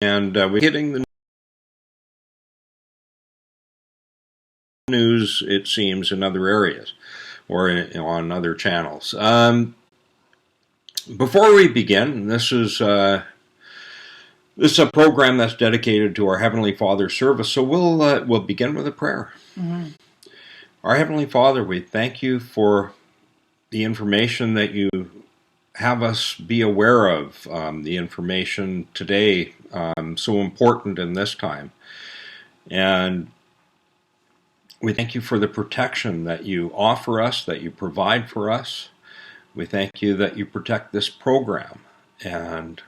and we're hitting the news, it seems, in other areas or on other channels. Before we begin, this is a program that's dedicated to our Heavenly Father service, so we'll begin with a prayer. Mm-hmm. Our Heavenly Father, we thank you for the information that you have us be aware of, the information today, so important in this time. And we thank you for the protection that you offer us, that you provide for us. We thank you that you protect this program. And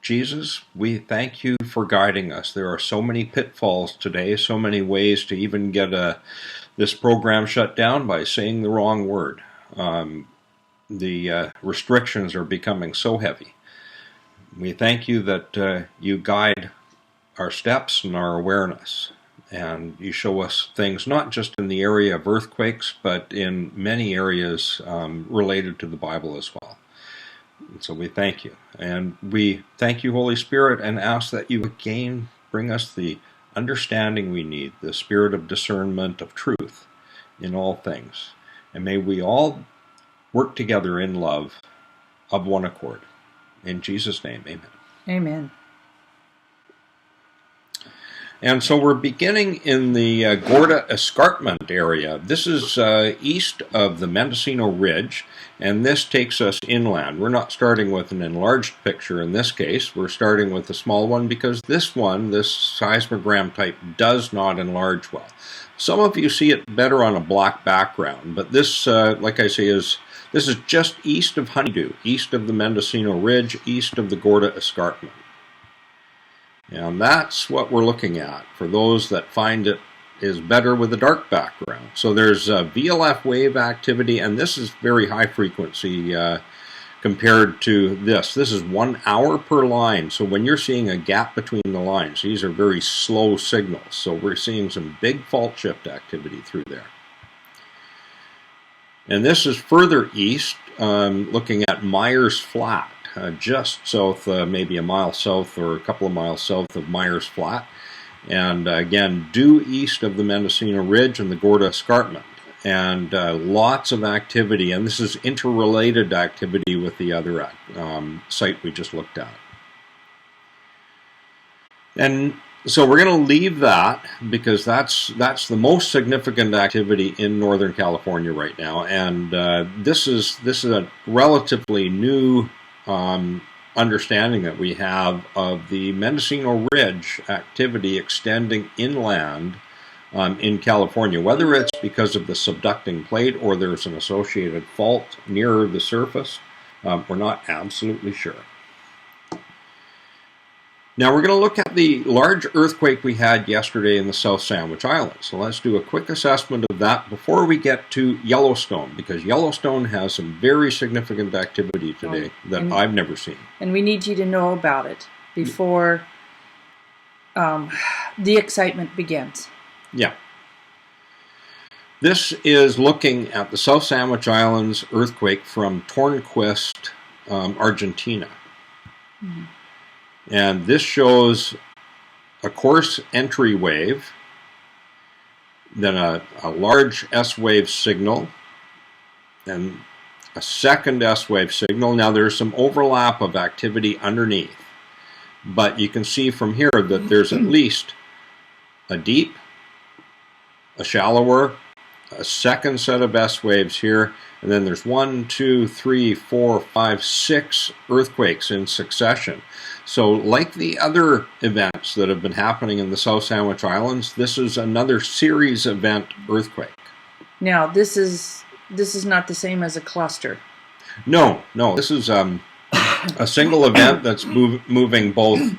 Jesus, we thank you for guiding us. There are so many pitfalls today, so many ways to even get this program shut down by saying the wrong word. The restrictions are becoming so heavy. We thank you that you guide our steps and our awareness. And you show us things not just in the area of earthquakes, but in many areas related to the Bible as well. And so we thank you. And we thank you, Holy Spirit, and ask that you again bring us the understanding we need, the spirit of discernment of truth in all things. And may we all work together in love of one accord. In Jesus' name, amen. Amen. And so we're beginning in the Gorda Escarpment area. This is east of the Mendocino Ridge, and this takes us inland. We're not starting with an enlarged picture in this case. We're starting with a small one because this seismogram type, does not enlarge well. Some of you see it better on a black background, but this, like I say, this is just east of Honeydew, east of the Mendocino Ridge, east of the Gorda Escarpment. And that's what we're looking at for those that find it is better with a dark background. So there's VLF wave activity, and this is very high frequency compared to this. This is 1 hour per line. So when you're seeing a gap between the lines, these are very slow signals. So we're seeing some big fault shift activity through there. And this is further east, looking at Myers Flat. Just south, maybe a mile south or a couple of miles south of Myers Flat. And again, due east of the Mendocino Ridge and the Gorda Escarpment. And lots of activity, and this is interrelated activity with the other site we just looked at. And so we're going to leave that because that's the most significant activity in Northern California right now. And this is a relatively new understanding that we have of the Mendocino Ridge activity extending inland in California. Whether it's because of the subducting plate or there's an associated fault nearer the surface, we're not absolutely sure. Now we're going to look at the large earthquake we had yesterday in the South Sandwich Islands. So let's do a quick assessment of that before we get to Yellowstone, because Yellowstone has some very significant activity today that I've never seen. And we need you to know about it before the excitement begins. Yeah. This is looking at the South Sandwich Islands earthquake from Tornquist, Argentina. Mm-hmm. And this shows a coarse entry wave, then a large S wave signal, and a second S wave signal. Now there's some overlap of activity underneath, but you can see from here that there's at least a deep, a shallower, a second set of S waves here, and then there's 1, 2, 3, 4, 5, 6 earthquakes in succession. So like the other events that have been happening in the South Sandwich Islands, this is another series event earthquake. Now, this is not the same as a cluster. No, this is a single event that's moving both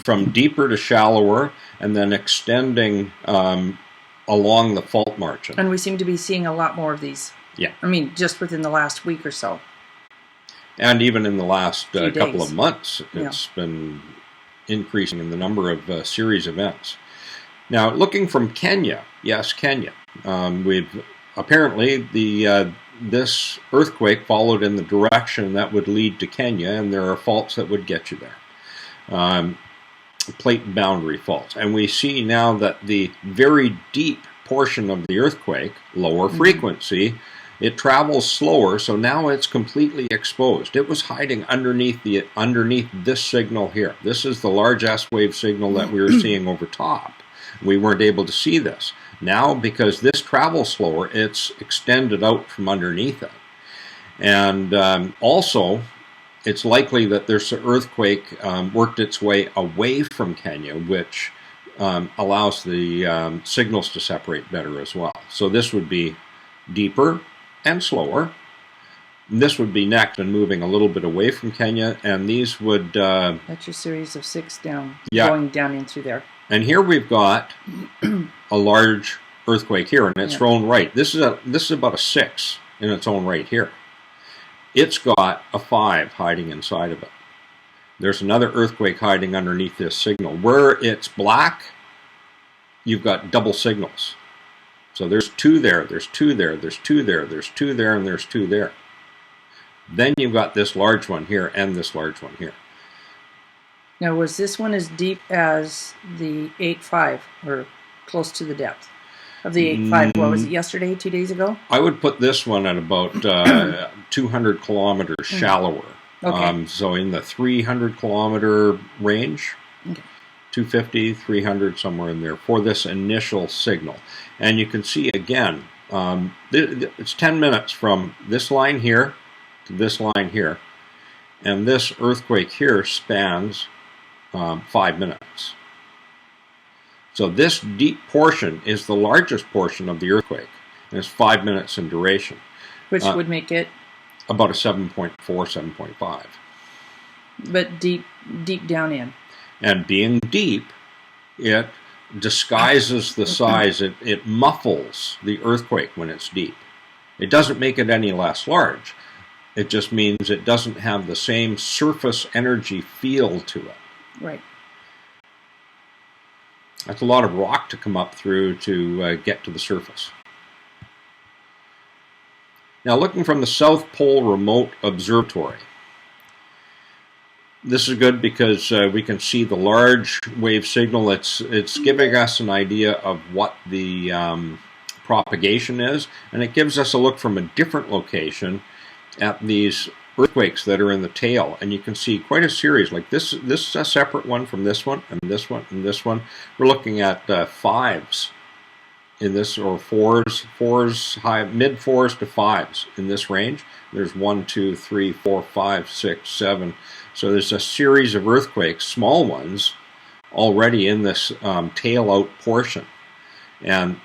from deeper to shallower and then extending along the fault margin. And we seem to be seeing a lot more of these. Yeah. I mean, just within the last week or so. And even in the last couple of months, it's been increasing in the number of series events. Now, looking from Kenya, yes, Kenya. We've apparently this earthquake followed in the direction that would lead to Kenya, and there are faults that would get you there. plate boundary faults. And we see now that the very deep portion of the earthquake, lower frequency, it travels slower, so now it's completely exposed. It was hiding underneath this signal here. This is the large S wave signal that we were seeing over top. We weren't able to see this. Now, because this travels slower, it's extended out from underneath it. And also, it's likely that this earthquake worked its way away from Kenya, which allows the signals to separate better as well. So this would be deeper and slower. This would be next and moving a little bit away from Kenya, and these would... That's your series of 6 down, going down in through there. And here we've got a large earthquake here in its own right. This is about a 6 in its own right here. It's got a 5 hiding inside of it. There's another earthquake hiding underneath this signal. Where it's black, you've got double signals. So there's 2 there, there's 2 there, there's 2 there, there's 2 there, and there's 2 there. Then you've got this large one here and this large one here. Now, was this one as deep as the 8.5, or close to the depth of the 8.5? What was it, yesterday, 2 days ago? I would put this one at about 200 kilometers shallower. Okay. So in the 300 kilometer range, okay. 250, 300, somewhere in there for this initial signal. And you can see again, it's 10 minutes from this line here to this line here. And this earthquake here spans 5 minutes. So this deep portion is the largest portion of the earthquake, and it's 5 minutes in duration. Which would make it? About a 7.4, 7.5. But deep down in. And being deep, it disguises the size. It muffles the earthquake when it's deep. It doesn't make it any less large. It just means it doesn't have the same surface energy feel to it. Right. That's a lot of rock to come up through to get to the surface. Now, looking from the South Pole Remote Observatory. This is good because we can see the large wave signal. It's giving us an idea of what the propagation is, and it gives us a look from a different location at these earthquakes that are in the tail, and you can see quite a series. Like this is a separate one from this one, and this one, and this one. We're looking at 5s in this, or 4s, high, mid 4s to 5s in this range. There's 1, 2, 3, 4, 5, 6, 7. So there's a series of earthquakes, small ones, already in this tail out portion. And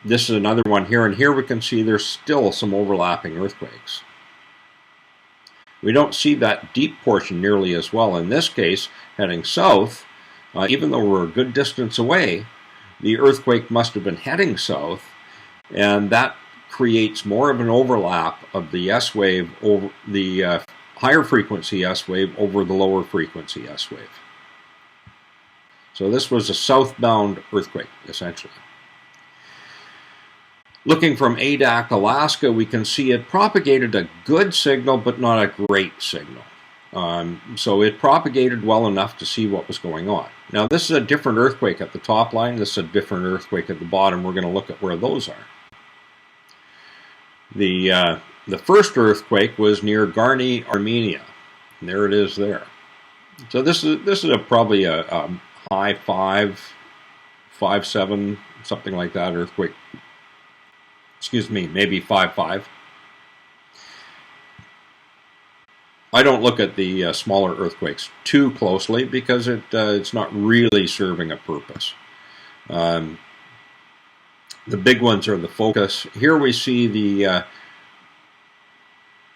this is another one here, and here we can see there's still some overlapping earthquakes. We don't see that deep portion nearly as well. In this case, heading south, even though we're a good distance away, the earthquake must have been heading south, and that creates more of an overlap of the S wave over the higher frequency S wave over the lower frequency S wave. So this was a southbound earthquake, essentially. Looking from Adak, Alaska, we can see it propagated a good signal, but not a great signal. So it propagated well enough to see what was going on. Now, this is a different earthquake at the top line. This is a different earthquake at the bottom. We're going to look at where those are. The first earthquake was near Garni, Armenia. And there it is there. So this is probably a high 5, 5.7, something like that earthquake. Excuse me, maybe 5.5. I don't look at the smaller earthquakes too closely because it's not really serving a purpose. The big ones are the focus. Here we see the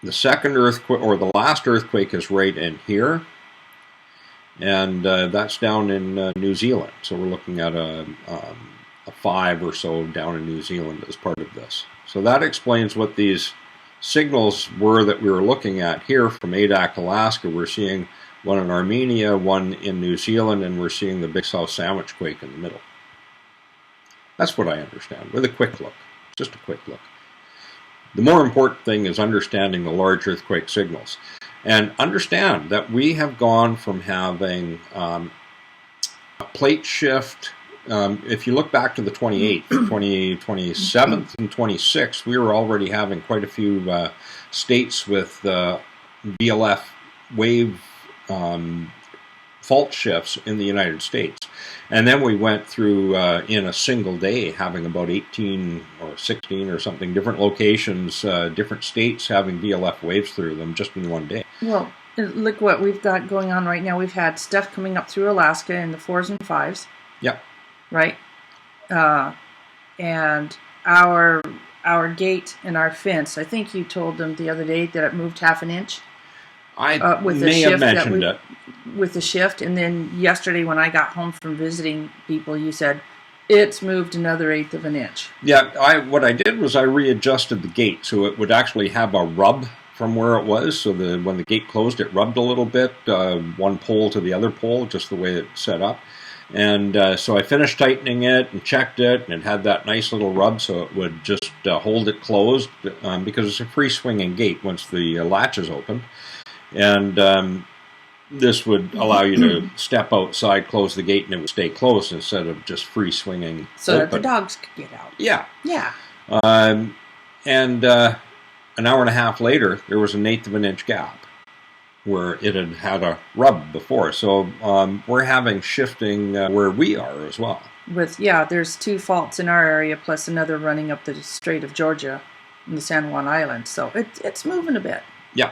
second earthquake, or the last earthquake, is right in here, and that's down in New Zealand. So we're looking at a 5 or so down in New Zealand as part of this. So that explains what these signals were that we were looking at here from Adak, Alaska. We're seeing one in Armenia, one in New Zealand, and we're seeing the Big South Sandwich quake in the middle. That's what I understand with a quick look, just a quick look. The more important thing is understanding the large earthquake signals. And understand that we have gone from having plate shift. If you look back to the 28th, 27th, and 26th, we were already having quite a few states with VLF wave fault shifts in the United States. And then we went through, in a single day, having about 18 or 16 or something different locations, different states having VLF waves through them just in one day. Well, look what we've got going on right now. We've had stuff coming up through Alaska in the 4s and 5s. Yep. Right? And our gate and our fence, I think you told them the other day that it moved half an inch. I with may have mentioned it. With the shift, and then yesterday when I got home from visiting people, you said it's moved another 1/8 of an inch. Yeah, what I did was I readjusted the gate so it would actually have a rub from where it was, so that when the gate closed, it rubbed a little bit, one pole to the other pole, just the way it's set up. And so I finished tightening it and checked it, and it had that nice little rub so it would just hold it closed, because it's a free swinging gate once the latch is open. And this would allow you to step outside, close the gate, and it would stay closed instead of just free swinging so open. that the dogs could get out. Yeah. Yeah. And an hour and a half later, there was 1/8 of an inch gap where it had a rub before. So we're having shifting where we are as well. There's 2 faults in our area plus another running up the Strait of Georgia in the San Juan Islands. So it's moving a bit. Yeah.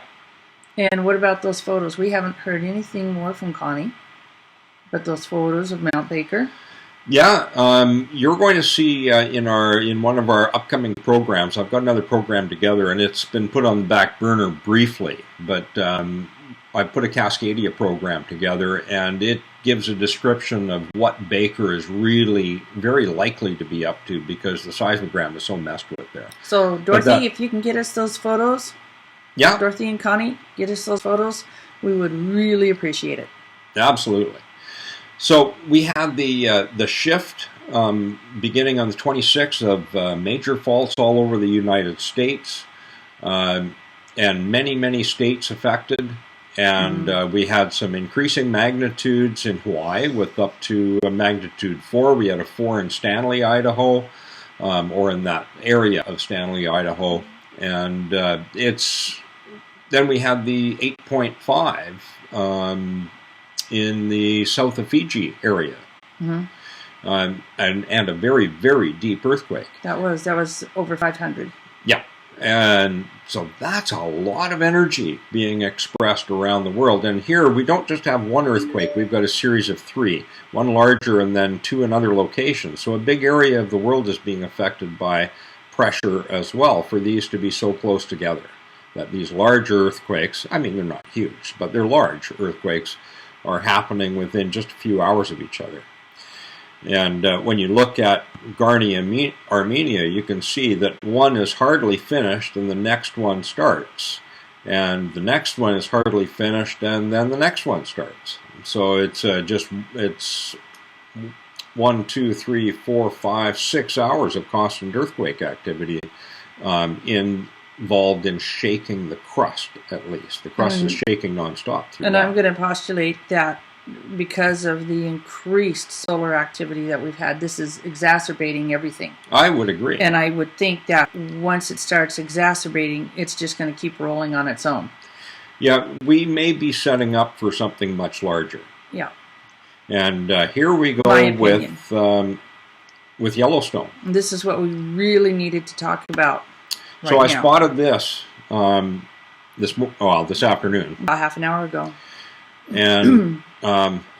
And what about those photos? We haven't heard anything more from Connie, but those photos of Mount Baker. Yeah, you're going to see in one of our upcoming programs. I've got another program together, and it's been put on the back burner briefly. But I put a Cascadia program together, and it gives a description of what Baker is really very likely to be up to because the seismogram is so messed with there. So, Dorothy, if you can get us those photos. Yeah. Dorothy and Connie, get us those photos. We would really appreciate it. Absolutely. So we had the shift beginning on the 26th of major faults all over the United States, and many states affected. And we had some increasing magnitudes in Hawaii with up to a magnitude 4. We had a 4 in Stanley, Idaho, or in that area of Stanley, Idaho. And then we had the 8.5 in the south of Fiji area, and a very, very deep earthquake. That was over 500. Yeah, and so that's a lot of energy being expressed around the world. And here we don't just have one earthquake; we've got a series of 3, one larger and then 2 in other locations. So a big area of the world is being affected by pressure as well for these to be so close together. That these large earthquakes, I mean, they're not huge, but they're large earthquakes, are happening within just a few hours of each other. And when you look at Garni, Armenia, you can see that one is hardly finished and the next one starts. And the next one is hardly finished and then the next one starts. So it's 1, 2, 3, 4, 5, 6 hours of constant earthquake activity involved in shaking the crust, at least. The crust is shaking nonstop. And I'm going to postulate that because of the increased solar activity that we've had, this is exacerbating everything. I would agree. And I would think that once it starts exacerbating, it's just going to keep rolling on its own. Yeah, we may be setting up for something much larger. Yeah. And here we go with Yellowstone. This is what we really needed to talk about. So I spotted this this afternoon. About half an hour ago. And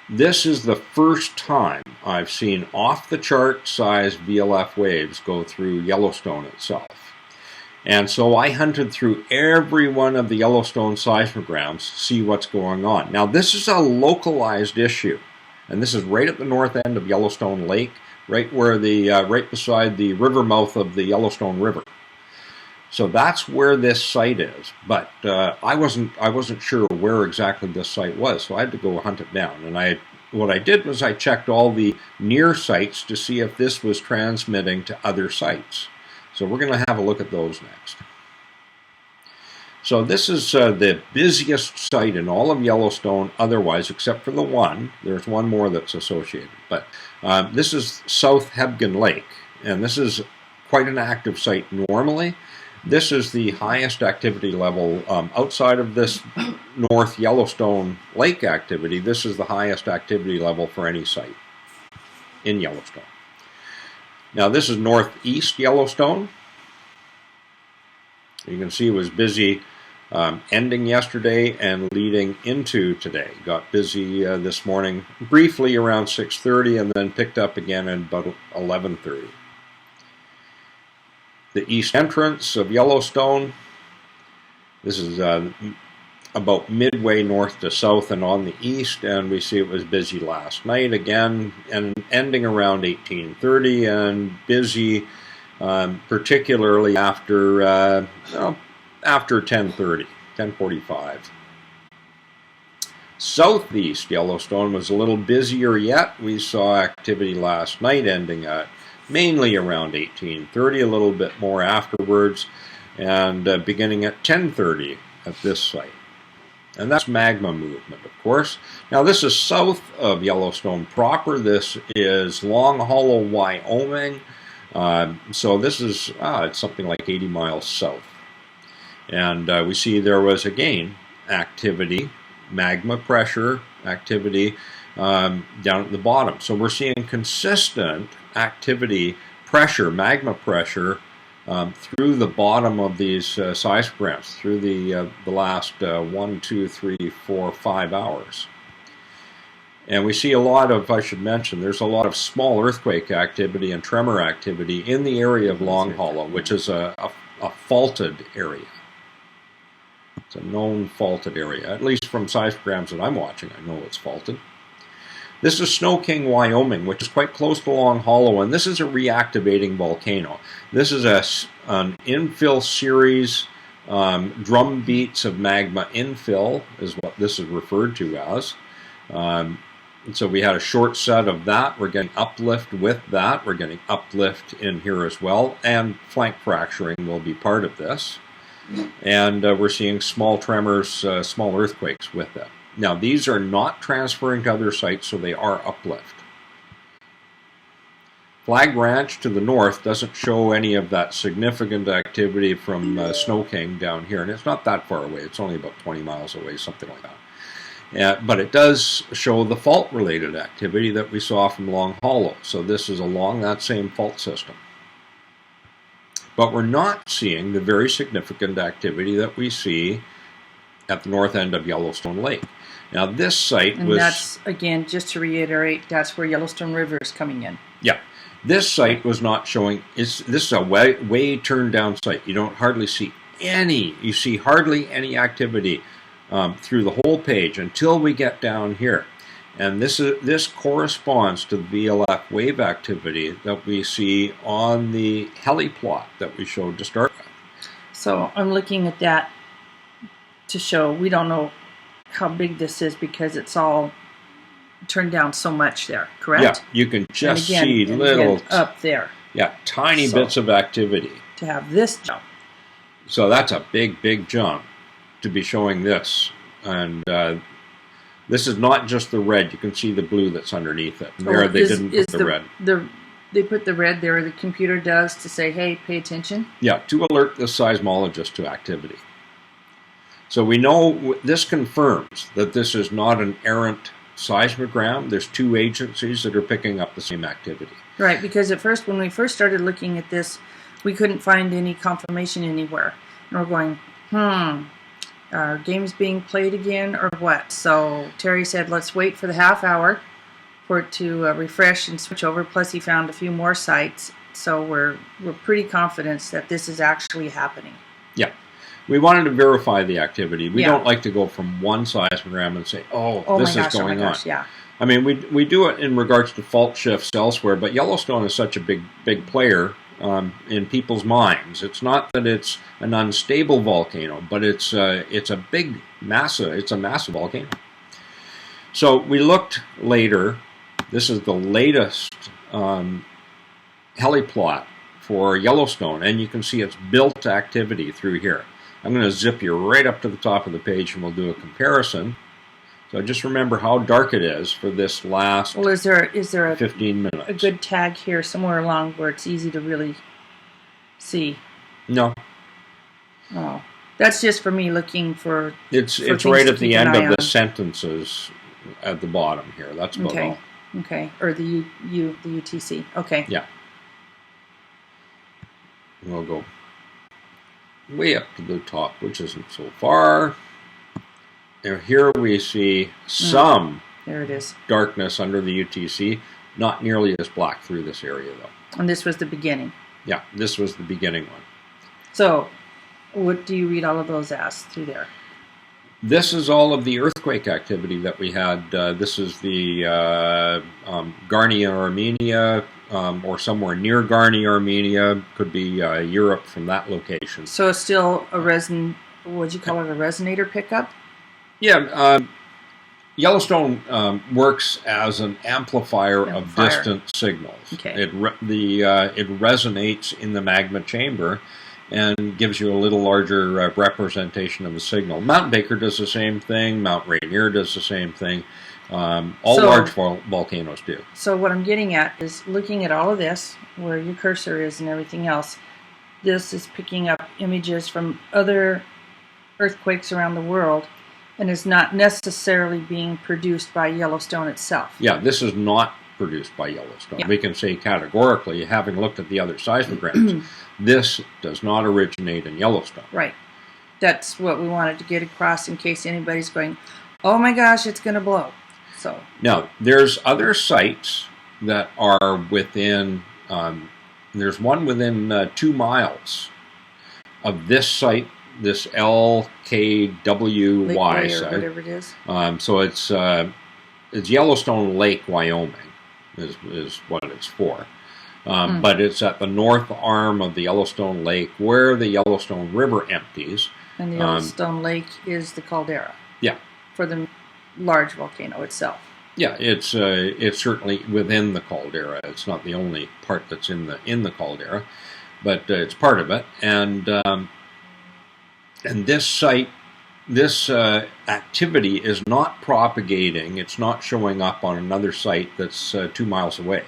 this is the first time I've seen off-the-chart size VLF waves go through Yellowstone itself. And so I hunted through every one of the Yellowstone seismograms to see what's going on. Now this is a localized issue. And this is right at the north end of Yellowstone Lake, right beside the river mouth of the Yellowstone River. So that's where this site is, but I wasn't sure where exactly this site was, so I had to go hunt it down. And what I did was I checked all the near sites to see if this was transmitting to other sites. So we're going to have a look at those next. So this is the busiest site in all of Yellowstone otherwise, except for the one. There's one more that's associated. But this is South Hebgen Lake, and this is quite an active site normally. This is the highest activity level outside of this North Yellowstone Lake activity. This is the highest activity level for any site in Yellowstone. Now this is northeast Yellowstone. You can see it was busy ending yesterday and leading into today. Got busy this morning briefly around 6:30 and then picked up again at about 11:30. The east entrance of Yellowstone. This is about midway north to south and on the east, and we see it was busy last night again and ending around 18:30 and busy particularly after 10:30, 10:45. Southeast Yellowstone was a little busier yet. We saw activity last night ending at mainly around 18:30, a little bit more afterwards, and beginning at 10:30 at this site. And that's magma movement, of course. Now this is south of Yellowstone proper. This is Long Hollow, Wyoming. So this is it's something like 80 miles south. And we see there was, again, activity, magma pressure activity down at the bottom. So we're seeing consistent activity, pressure, magma pressure through the bottom of these seismograms, through the last 1, 2, 3, 4, 5 hours. And we see a lot of, I should mention, there's a lot of small earthquake activity and tremor activity in the area of Long Hollow, which is a faulted area. It's a known faulted area, at least from seismograms that I'm watching. I know it's faulted. This is Snow King, Wyoming, which is quite close to Long Hollow, and this is a reactivating volcano. This is an infill series, drum beats of magma infill is what this is referred to as. So we had a short set of that. We're getting uplift with that. We're getting uplift in here as well, and flank fracturing will be part of this. And we're seeing small tremors, small earthquakes with it. Now, these are not transferring to other sites, so they are uplift. Flag Ranch to the north doesn't show any of that significant activity from Snow King down here, and it's not that far away. It's only about 20 miles away, something like that. But it does show the fault-related activity that we saw from Long Hollow. So this is along that same fault system. But we're not seeing the very significant activity that we see at the north end of Yellowstone Lake. Now this site was... And that's, again, just to reiterate, that's where Yellowstone River is coming in. Yeah. This site was not showing... This is a way turned down site. You don't hardly see any... You see hardly any activity through the whole page until we get down here. And this corresponds to the VLF wave activity that we see on the heli plot that we showed to start with. So I'm looking at that to show we don't know how big this is because it's all turned down so much there, correct? Yeah, you can just see little... up there. Yeah, tiny bits of activity. To have this jump. So that's a big, big jump to be showing this. And this is not just the red. You can see the blue that's underneath it. There they didn't put the red. They put the red there, the computer does, to say, hey, pay attention? Yeah, to alert the seismologist to activity. So we know this confirms that this is not an errant seismogram. There's two agencies that are picking up the same activity. Right, because at first, when we first started looking at this, we couldn't find any confirmation anywhere. And we're going, are games being played again or what? So Terry said, let's wait for the half hour for it to refresh and switch over. Plus he found a few more sites. So we're pretty confident that this is actually happening. Yeah. We wanted to verify the activity. We don't like to go from one seismogram and say, this is going on. Yeah. I mean, we do it in regards to fault shifts elsewhere, but Yellowstone is such a big player in people's minds. It's not that it's an unstable volcano, but it's a massive volcano. So we looked later. This is the latest heli plot for Yellowstone, and you can see it's built activity through here. I'm going to zip you right up to the top of the page and we'll do a comparison. So just remember how dark it is for this last Well, is there 15 minutes. a good tag here somewhere along where it's easy to really see? No. Oh, that's just for me looking for. It's things right to at the keep an end eye of the on. sentences at the bottom here. That's about all. Okay, or the UTC. Okay. Yeah. We'll go way up to the top, which isn't so far. And here we see some there it is. darkness under the UTC, not nearly as black through this area though. And this was the beginning. Yeah, this was the beginning one. So, what do you read all of those as through there? This is all of the earthquake activity that we had. This is the Garni, Armenia, or somewhere near Garni, Armenia. Could be Europe from that location. So it's still a what'd you call it, a resonator pickup? Yeah, Yellowstone works as an amplifier of distant signals. Okay. It resonates in the magma chamber and gives you a little larger representation of the signal. Mount Baker does the same thing. Mount Rainier does the same thing. All large volcanoes do. So what I'm getting at is looking at all of this, where your cursor is and everything else, this is picking up images from other earthquakes around the world and is not necessarily being produced by Yellowstone itself. Yeah, this is not produced by Yellowstone. Yeah. We can say categorically, having looked at the other seismograms, this does not originate in Yellowstone. Right. That's what we wanted to get across in case anybody's going, oh my gosh, it's going to blow. So now, there's other sites that are within, there's one within 2 miles of this site, this LKWY Lakeway or site. whatever it is. So it's Yellowstone Lake, Wyoming, is what it's for. But it's at the north arm of the Yellowstone Lake where the Yellowstone River empties. And the Yellowstone Lake is the caldera. Yeah. For the large volcano itself. Yeah, it's certainly within the caldera. It's not the only part that's in the caldera, but it's part of it. And this site, this activity is not propagating. It's not showing up on another site that's 2 miles away.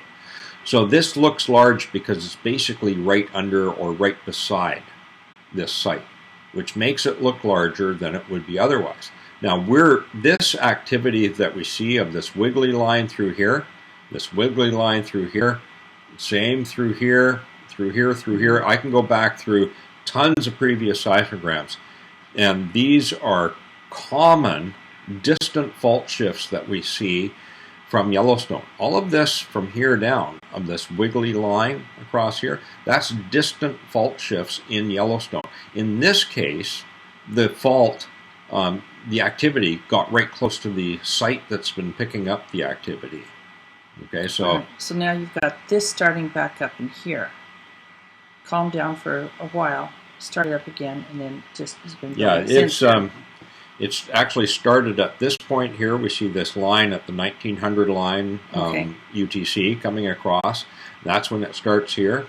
So this looks large because it's basically right under or right beside this site, which makes it look larger than it would be otherwise. Now, this activity that we see of this wiggly line through here, this wiggly line through here, same through here, through here, through here. I can go back through tons of previous seismograms, and these are common distant fault shifts that we see from Yellowstone. All of this from here down, of this wiggly line across here, that's distant fault shifts in Yellowstone. In this case, the fault, the activity got right close to the site that's been picking up the activity. Okay, so... Right. So now you've got this starting back up in here. Calmed down for a while, started up again, and then just has been going since. It's actually started at this point here. We see this line at the 1900 line, UTC coming across. That's when it starts here,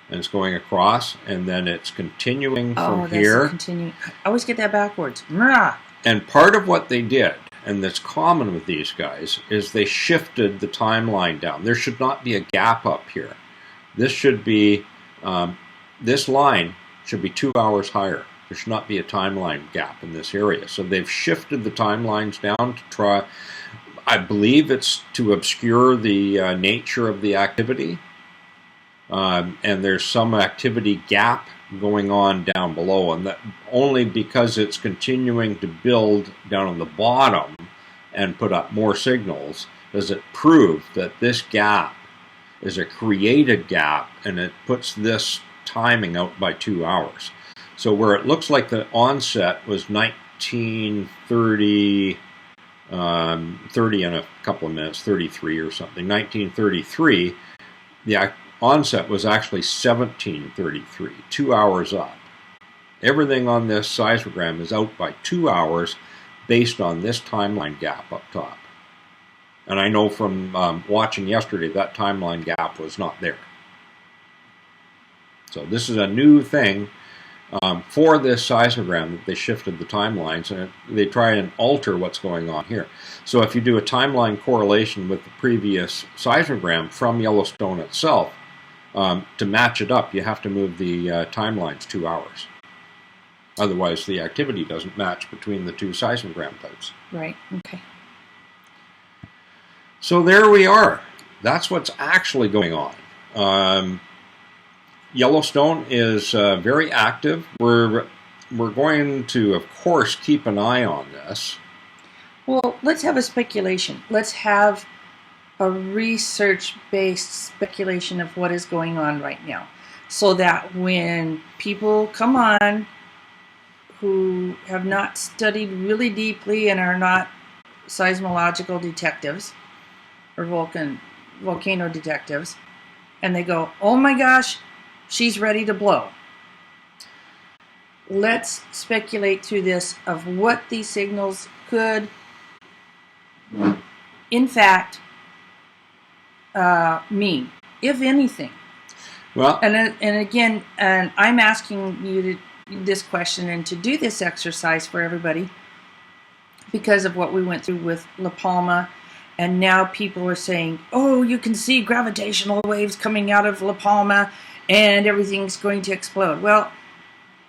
and it's going across, and then it's continuing from here. Continuing. I always get that backwards. Mwah! And part of what they did, and that's common with these guys, is they shifted the timeline down. There should not be a gap up here. This should be, this line should be 2 hours higher. There should not be a timeline gap in this area. So they've shifted the timelines down to try, I believe it's to obscure the nature of the activity. And there's some activity gap going on down below, and that only because it's continuing to build down on the bottom and put up more signals does it prove that this gap is a created gap, and it puts this timing out by 2 hours. So where it looks like the onset was 1930, 30 in a couple of minutes, 33 or something, 1933, the onset was actually 1733, 2 hours up. Everything on this seismogram is out by 2 hours based on this timeline gap up top. And I know from watching yesterday that timeline gap was not there. So this is a new thing for this seismogram that they shifted the timelines, and they try and alter what's going on here. So if you do a timeline correlation with the previous seismogram from Yellowstone itself, to match it up, you have to move the timelines 2 hours. Otherwise, the activity doesn't match between the two seismogram types. Right, okay. So there we are. That's what's actually going on. Yellowstone is very active. We're going to, of course, keep an eye on this. Well, let's have a speculation. Let's have a research-based speculation of what is going on right now, so that when people come on who have not studied really deeply and are not seismological detectives or volcano detectives, and they go, oh my gosh, she's ready to blow. Let's speculate through this of what these signals could, in fact, mean, if anything. Well, and again, I'm asking you this question and to do this exercise for everybody because of what we went through with La Palma, and now people are saying, oh, you can see gravitational waves coming out of La Palma and everything's going to explode. Well,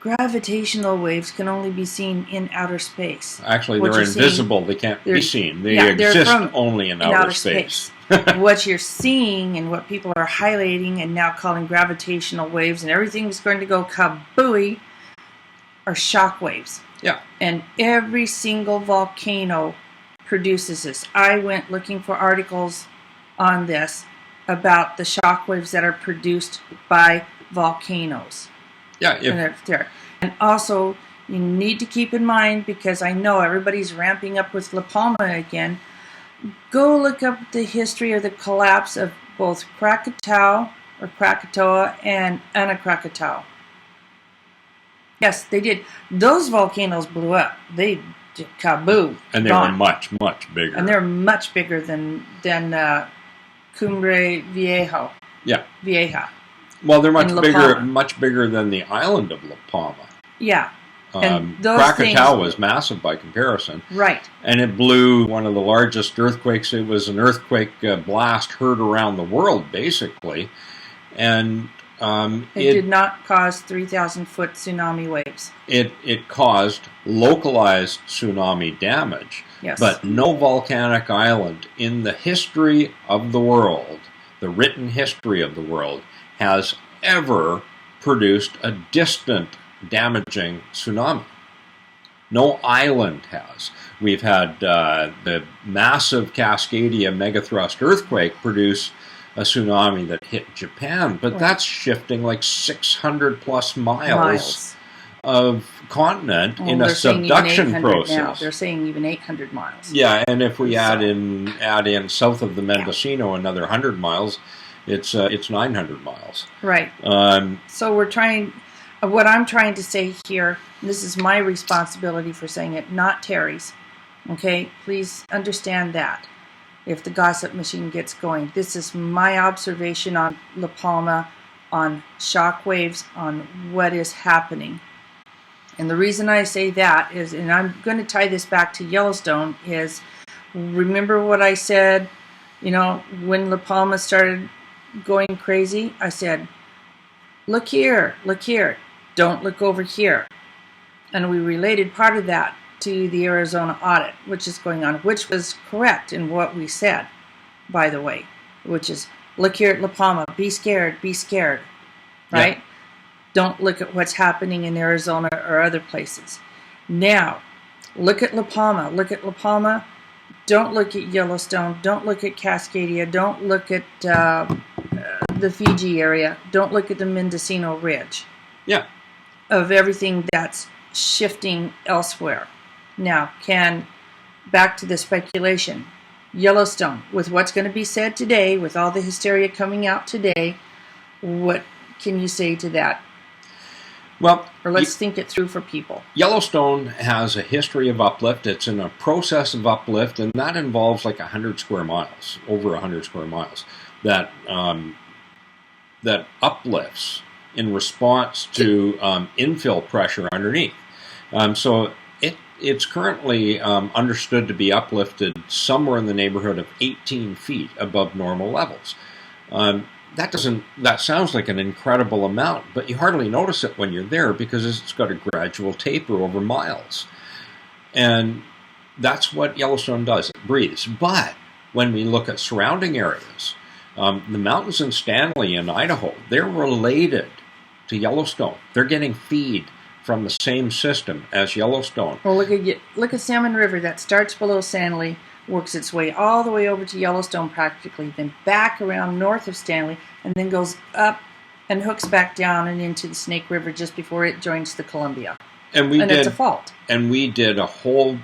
gravitational waves can only be seen in outer space. Actually, they're invisible. They can't be seen. They exist only in outer space. What you're seeing and what people are highlighting and now calling gravitational waves and everything's going to go kabooey are shock waves. Yeah. And every single volcano produces this. I went looking for articles on this about the shock waves that are produced by volcanoes. Yeah. And also, you need to keep in mind, because I know everybody's ramping up with La Palma again, go look up the history of the collapse of both Krakatoa and Anakrakatoa. Yes, they did. Those volcanoes blew up. They did kaboom. And they were much, much bigger. And they're much bigger than Cumbre Vieja. Yeah. Vieja. Well, they're much bigger than the island of La Palma. Yeah. And Krakatoa was massive by comparison. Right. And it blew one of the largest earthquakes. It was an earthquake blast heard around the world, basically. And it did not cause 3,000-foot tsunami waves. It caused localized tsunami damage. Yes. But no volcanic island in the history of the world, the written history of the world, has ever produced a distant damaging tsunami. No island has. We've had the massive Cascadia megathrust earthquake produce a tsunami that hit Japan, but that's shifting like 600 plus miles of continent in a subduction process. Now. They're saying even 800 miles. Yeah, and if we add in south of the Mendocino another 100 miles, it's 900 miles. Right. So we're trying. What I'm trying to say here, and this is my responsibility for saying it, not Terry's. Okay, please understand that. If the gossip machine gets going, this is my observation on La Palma, on shock waves, on what is happening. And the reason I say that is, and I'm going to tie this back to Yellowstone, is remember what I said, when La Palma started going crazy, I said, look here, don't look over here. And we related part of that to the Arizona audit, which is going on, which was correct in what we said, by the way, which is, look here at La Palma, be scared, right? Yeah. Don't look at what's happening in Arizona or other places. Now, look at La Palma, don't look at Yellowstone, don't look at Cascadia, don't look at the Fiji area, don't look at the Mendocino Ridge. Yeah. Of everything that's shifting elsewhere. Now, back to the speculation, Yellowstone, with what's going to be said today, with all the hysteria coming out today, what can you say to that? Well, or let's think it through for people. Yellowstone has a history of uplift. It's in a process of uplift, and that involves like 100 square miles, over 100 square miles, that uplifts in response to infill pressure underneath. So it's currently understood to be uplifted somewhere in the neighborhood of 18 feet above normal levels. That sounds like an incredible amount, but you hardly notice it when you're there because it's got a gradual taper over miles. And that's what Yellowstone does. It breathes. But when we look at surrounding areas, the mountains in Stanley and Idaho, they're related to Yellowstone. They're getting feed from the same system as Yellowstone. Well, look at Salmon River that starts below Stanley, works its way all the way over to Yellowstone practically, then back around north of Stanley, and then goes up and hooks back down and into the Snake River just before it joins the Columbia. And it's a fault. And we did a whole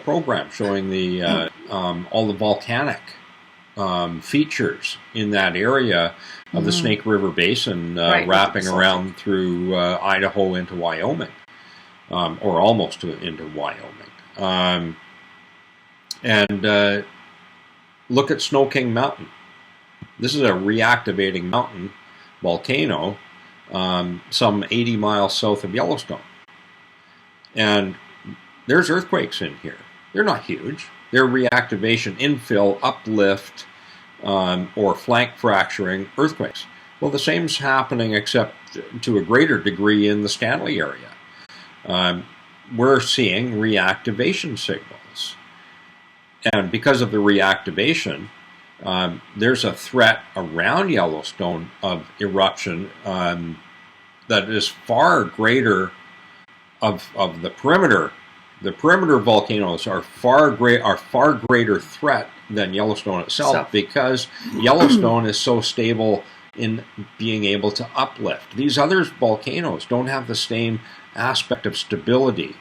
program showing the all the volcanic features in that area of the Snake River Basin, wrapping around through Idaho into Wyoming, or almost into Wyoming. And look at Snow King Mountain. This is a reactivating mountain volcano some 80 miles south of Yellowstone. And there's earthquakes in here. They're not huge. They're reactivation, infill, uplift, or flank fracturing earthquakes. Well, the same's happening, except to a greater degree in the Stanley area. We're seeing reactivation signals. And because of the reactivation, there's a threat around Yellowstone of eruption that is far greater of the perimeter. The perimeter volcanoes are far greater threat than Yellowstone itself because Yellowstone is so stable in being able to uplift. These other volcanoes don't have the same aspect of stability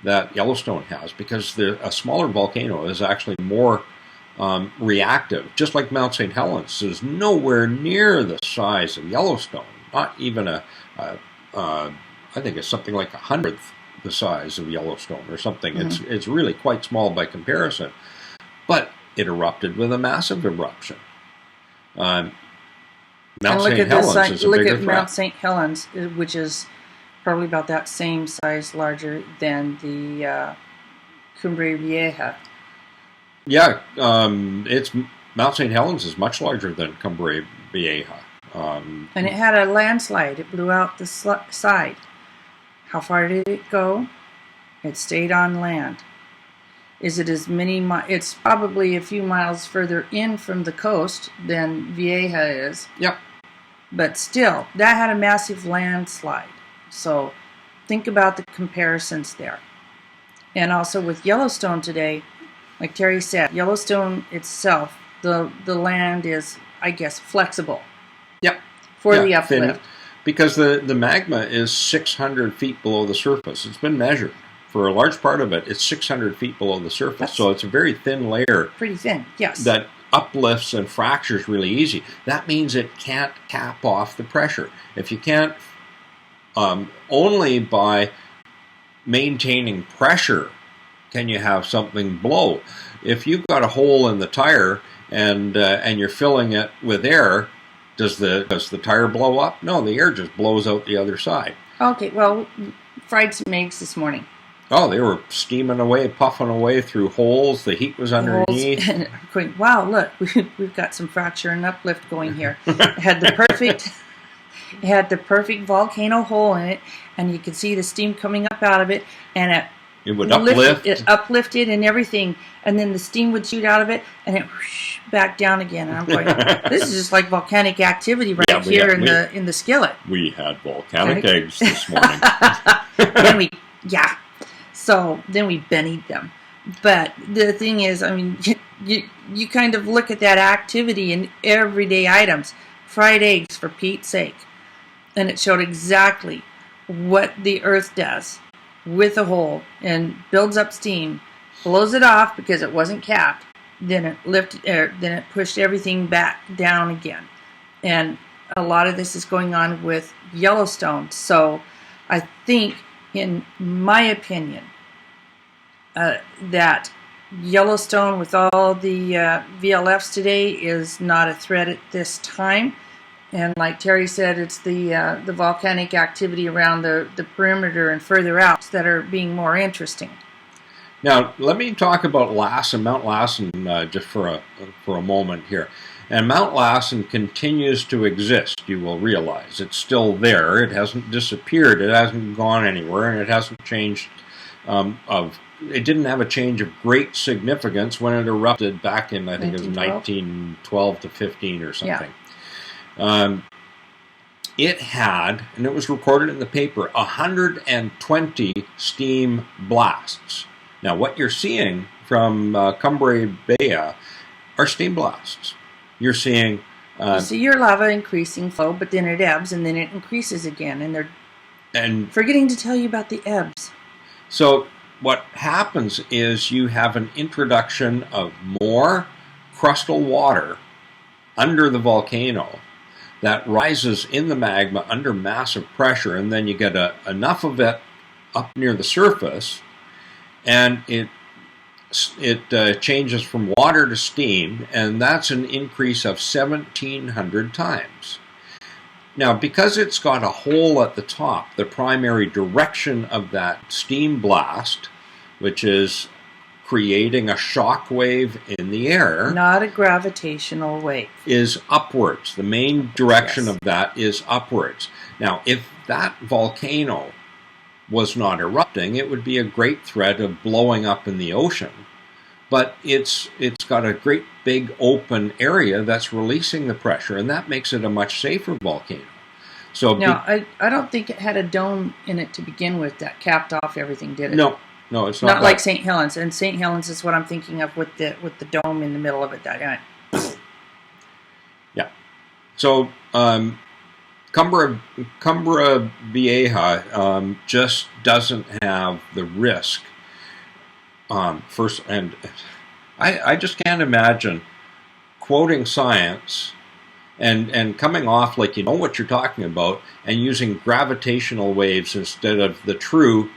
that Yellowstone has because a smaller volcano is actually more reactive. Just like Mount St. Helens is nowhere near the size of Yellowstone. Not even I think it's something like 100th the size of Yellowstone or something. It's really quite small by comparison. But it erupted with a massive eruption. Mount St. Helens is a bigger threat. Mount St. Helens, which is probably about that same size larger than the Cumbre Vieja. Yeah, it's Mount St. Helens is much larger than Cumbre Vieja. And it had a landslide. It blew out the side. How far did it go? It stayed on land. Is it as many it's probably a few miles further in from the coast than Vieja is. Yep. But still, that had a massive landslide. So think about the comparisons there. And also with Yellowstone today, like Terry said, Yellowstone itself, the land is, I guess, flexible. Yep. For the uplift. Thin, because the magma is 600 feet below the surface. It's been measured. For a large part of it, it's 600 feet below the surface. So it's a very thin layer. Pretty thin, yes. That uplifts and fractures really easy. That means it can't cap off the pressure. If you can't, only by maintaining pressure can you have something blow. If you've got a hole in the tire and you're filling it with air, does the tire blow up? No, the air just blows out the other side. Okay, well, fried some eggs this morning. Oh, they were steaming away, puffing away through holes. The heat was underneath. And going, wow, look, we've got some fracture and uplift going here. It had the perfect volcano hole in it, and you could see the steam coming up out of it, and it would uplift. It uplifted and everything, and then the steam would shoot out of it, and it whoosh, back down again. And I'm going, this is just like volcanic activity in the skillet. We had volcanic eggs this morning. So then we bennied them. But the thing is, I mean, you kind of look at that activity in everyday items. Fried eggs, for Pete's sake. And it showed exactly what the earth does with a hole and builds up steam, blows it off because it wasn't capped, then it pushed everything back down again. And a lot of this is going on with Yellowstone. So I think, in my opinion, that Yellowstone, with all the VLFs today, is not a threat at this time. And like Terry said, it's the volcanic activity around the perimeter and further out that are being more interesting. Now, let me talk about Mount Lassen just for a moment here. And Mount Lassen continues to exist, you will realize. It's still there. It hasn't disappeared. It hasn't gone anywhere, and it hasn't changed. It didn't have a change of great significance when it erupted back in, I think it was 1912 to 15 or something. Yeah. It had, and it was recorded in the paper, 120 steam blasts. Now, what you're seeing from Cumbrae Bay are steam blasts. You're seeing... you see your lava increasing flow, but then it ebbs, and then it increases again. And they're forgetting to tell you about the ebbs. So what happens is you have an introduction of more crustal water under the volcano that rises in the magma under massive pressure, and then you get enough of it up near the surface, and it changes from water to steam, and that's an increase of 1,700 times. Now, because it's got a hole at the top, the primary direction of that steam blast, which is creating a shock wave in the air, not a gravitational wave, is upwards. The main direction of that is upwards. Now, if that volcano was not erupting, it would be a great threat of blowing up in the ocean. But it's got a great big open area that's releasing the pressure, and that makes it a much safer volcano. So now, I don't think it had a dome in it to begin with that capped off everything, did it? No, it's not. Not like St. Helens, and St. Helens is what I'm thinking of with the dome in the middle of it. Yeah. So Cumbrae Vieja just doesn't have the risk. First, and I just can't imagine quoting science and coming off like you know what you're talking about and using gravitational waves instead of the true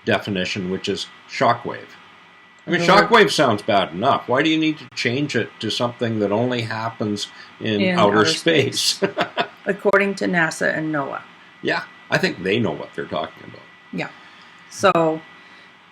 definition, which is shockwave. I mean, shockwave sounds bad enough. Why do you need to change it to something that only happens in outer space? According to NASA and NOAA. Yeah, I think they know what they're talking about. Yeah. So,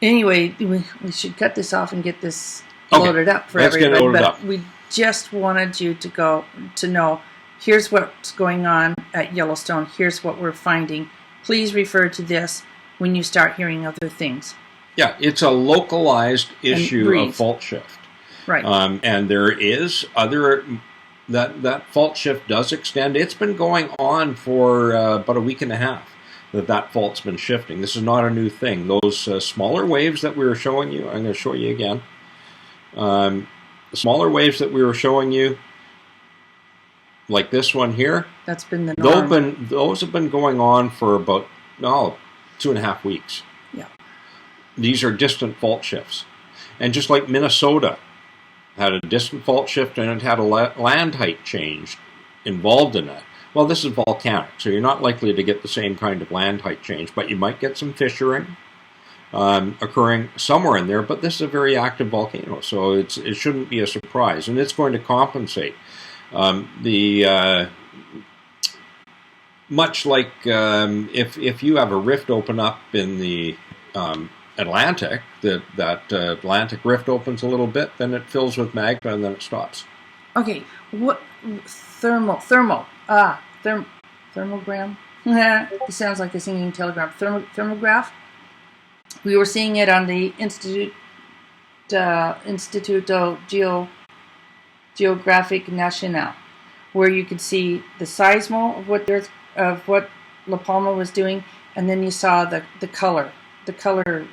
anyway, we should cut this off and get this loaded up for everybody. But we just wanted you to know, here's what's going on at Yellowstone. Here's what we're finding. Please refer to this when you start hearing other things. Yeah, it's a localized issue of fault shift. Right. And there is other... That fault shift does extend. It's been going on for about a week and a half that fault's been shifting. This is not a new thing. Those smaller waves that we were showing you, I'm going to show you again. The smaller waves that we were showing you, like this one here, that's been the norm. Those have been going on for about 2.5 weeks. Yeah. These are distant fault shifts. And just like Minnesota had a distant fault shift and it had a land height change involved in it. Well, this is volcanic, so you're not likely to get the same kind of land height change, but you might get some fissuring occurring somewhere in there, but this is a very active volcano, so it shouldn't be a surprise, and it's going to compensate. Much like if you have a rift open up in the Atlantic, that Atlantic rift opens a little bit, then it fills with magma, and then it stops. Okay, what thermogram? It sounds like a singing telegram. Thermograph. We were seeing it on the Instituto Geográfico Nacional, where you could see the seismo of what La Palma was doing, and then you saw the color. The color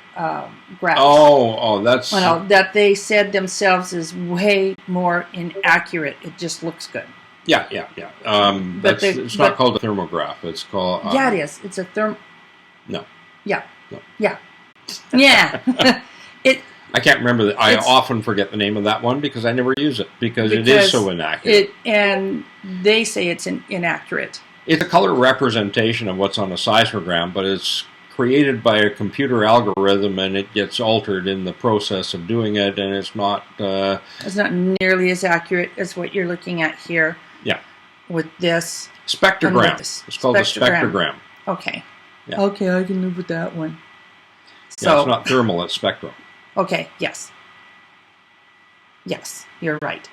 graph. That's... that they said themselves is way more inaccurate. It just looks good. Yeah. It's not called a thermograph. It's called... yeah, it is. It's a No. Yeah. No. Yeah. Yeah. I can't remember. I often forget the name of that one because I never use it because it is so inaccurate. And they say it's inaccurate. It's a color representation of what's on a seismogram, but it's created by a computer algorithm, and it gets altered in the process of doing it, and it's not... it's not nearly as accurate as what you're looking at here. Yeah. with this. Spectrogram. This. It's called the spectrogram. Okay. Yeah. Okay, I can live with that one. So, yeah, it's not thermal, it's spectral. Okay, yes. Yes, you're right.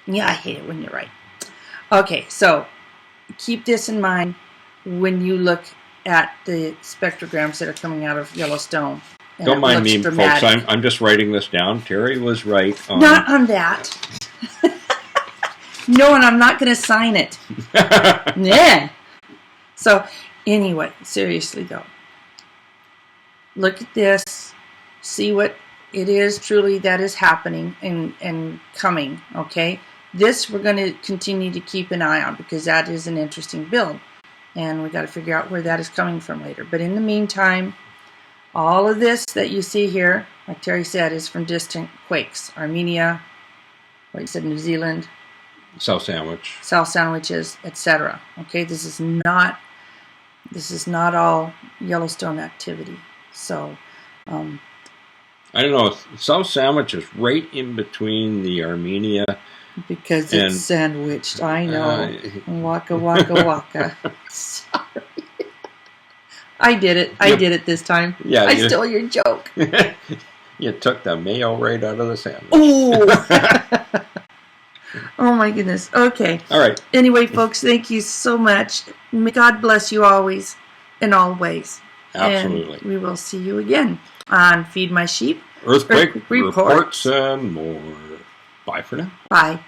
Yeah, I hate it when you're right. Okay, so keep this in mind when you look at the spectrograms that are coming out of Yellowstone. Don't mind me, folks. I'm just writing this down. Terry was right on... Not on that. No, and I'm not going to sign it. Yeah. So, anyway, seriously though. Look at this. See what it is truly that is happening and coming, okay? This we're going to continue to keep an eye on because that is an interesting build. And we got to figure out where that is coming from later. But in the meantime, all of this that you see here, like Terry said, is from distant quakes. Armenia, like you said, New Zealand, South Sandwich, etc. Okay, this is not all Yellowstone activity. So, I don't know. South Sandwich is right in between the Armenia. Because it's sandwiched. I know. Waka, waka, waka. Sorry. I did it. I did it this time. Yeah, I stole your joke. You took the mayo right out of the sandwich. Oh! Oh my goodness. Okay. All right. Anyway, folks, thank you so much. May God bless you always and always. Absolutely. And we will see you again on Feed My Sheep. Earthquake reports and more. Bye for now. Bye.